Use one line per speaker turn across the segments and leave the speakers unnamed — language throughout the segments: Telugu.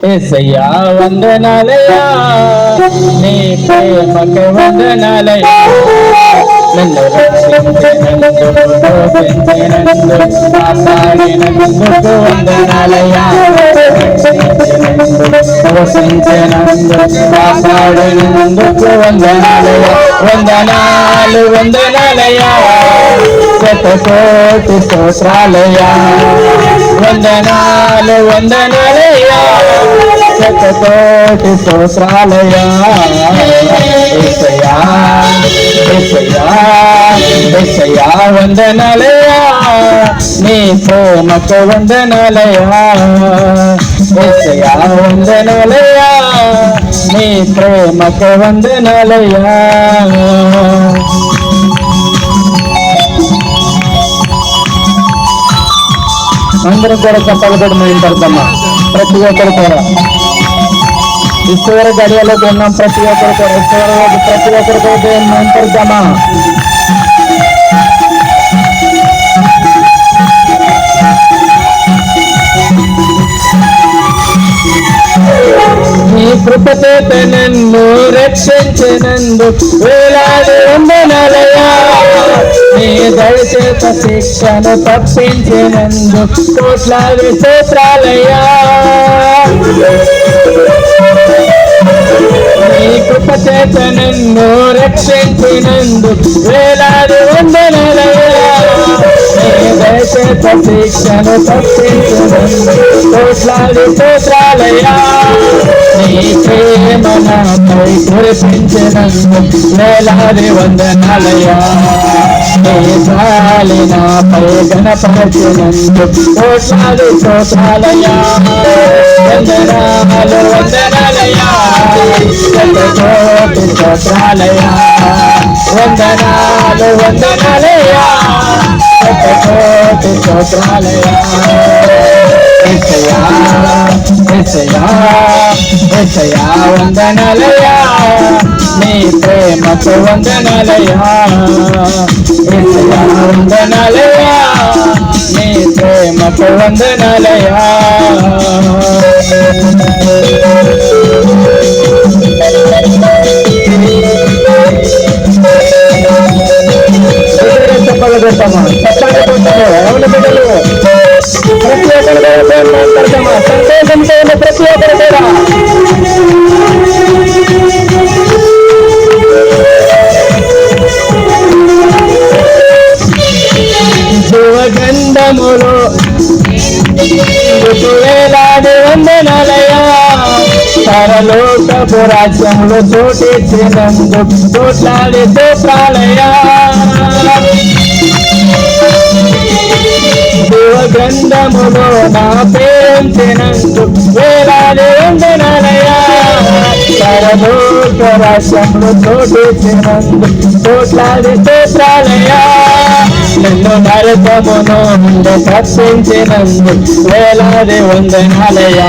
ఏసయ్యా వందనాలయ్యా, నీ ప్రేమకు వందనాలయ్యా. నన్ను రక్షించినందుకు, పోషించినందుకు, కాపాడినందుకు వందనాలయ్యా. పోషించినందుకు, కాపాడినందుకు వందనాలయ్యా. వందనాలు వందనాలయ్యా, శతకోటి స్తోత్రాలయ్యా. వందనాలు వందనాలయ్యా, శతకోటి స్తోత్రాలయ్యా. యేసయ్యా యేసయ్యా యేసయ్యా వందనాలయ్యా, నీ ప్రేమకు వందనాలయ్యా. యేసయ్యా వందనాలయ్యా, నీ ప్రేమకు వందనాలయ్యా. అందరం కూడా చప్పలు కూడా మేము పడతామా? ప్రతి ఒక్కరు కూడా ఈశ్వర గడియలోకి ఉన్నాం. ప్రతి ఒక్కరు కూడా ఈశ్వర ప్రతి ఒక్కరు కూడా మేము పడతామా? నీ కృపచేత నన్ను రక్షించినందుకు వేలాది వందనాలయ్యా. నీ దయచేత శిక్షను తప్పించినందుకు కోట్లాది స్తోత్రాలయ్యా. నీ కృపచేత నన్ను రక్షించినందుకు వేలాది వందనాలయ్యా. నీ దయచేత శిక్షను తప్పించినందుకు కోట్లాది స్తోత్రాలయ్యా. నీ ప్రేమ నాపై కురిపించినందుకు వేలాది వందనాలయ్యా. నీ జాలి నాపై గణపరచినందుకు కోట్లాది స్తోత్రాలయ్యా. వందనాలు వందనాలయ్యా, శతకోటి స్తోత్రాలయ్యా. వందనాలు వందనాలయ్యా, శతకోటి స్తోత్రాలయ్యా. యేసయ్యా యేసయ్యా యేసయ్యా వందనాలయ్యా, నీ ప్రేమకు వందనాలయ్యా. యేసయ్యా వందనాలయ్యా, నీ ప్రేమకు వందనాలయ్యా. చెప్పలు పెడతామా? చెప్పండి కొంచెము ఎవరి బిడ్డలు ప్రతి ఒక్కరు పెడతామా? సంతోషంతో ఉన్న ప్రతి ఒక్కరు కూడా శివగంధములో వేలాది వందనాలయ్యా. పరలోకపు రాజ్యంలో చోటిచ్చినందుకు కోట్లాది స్తోత్రాలయ్యా. శివగంధములో నా ప్రేమించినందుకు వేలాది వందనాలయ్యా. పరలోక రాజ్యంలో చోటిచ్చినందుకు కోట్లాది స్తోత్రాలయ్యా. నన్ను నరకమును నుండి తప్పించినందుకు వేలాది వందనాలయ్యా.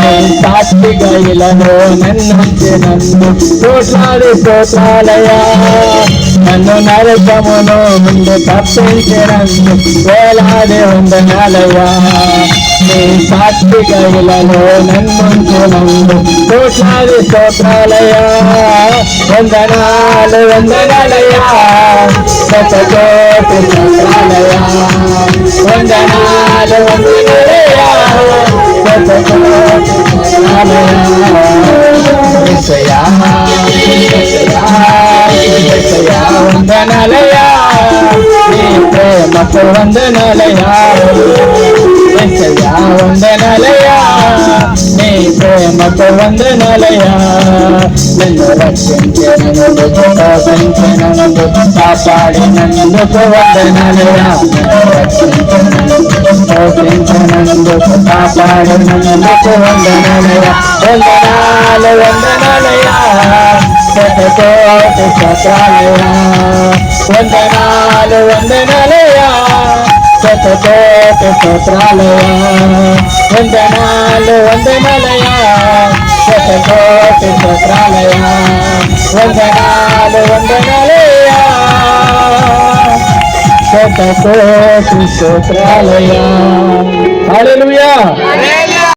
నీ సాత్విక ఇలను నన్నుంచినందుకు కోట్లాది స్తోత్రాలయ్యా. నన్ను నరకమును నుండి తప్పించినందుకు వేలాది వందనాలయ్యా. నీ సాత్విక ఇలను నన్నుంచినందుకు కోట్లాది స్తోత్రాలయ్యా. వందనాలు వందనాలయ్యా, శతకోటి స్తోత్రాలయ్యా. వందనాలు వందనాలయ్యా, శతకోటి స్తోత్రాలయ్యా. యేసయ్యా యేసయ్యా యేసయ్యా వందనాలయ్యా, నీ ప్రేమకు వందనాలయ్యా. యేసయ్యా వందనాలయ్యా, నీ ప్రేమకు వందనాలయ్యా. నన్ను రక్షించినందుకు, పోషించినందుకు, కాపాడినందుకు వందనాలయ్యా. పోషించినందుకు, కాపాడినందుకు వందనాలయ్యా. వందనాలు వందనాలయ్యా, శతకోటి స్తోత్రాలయ్యా. వందనాలు వందనాలయ్యా, శతకోటి స్తోత్రాలయ్యా. వందనాలు వందనాలయ్యా, శతకోటి స్తోత్రాలయ్యా. వందనాలు వందనాలయ్యా, శతకోటి స్తోత్రాలయ్యా. హల్లెలూయా.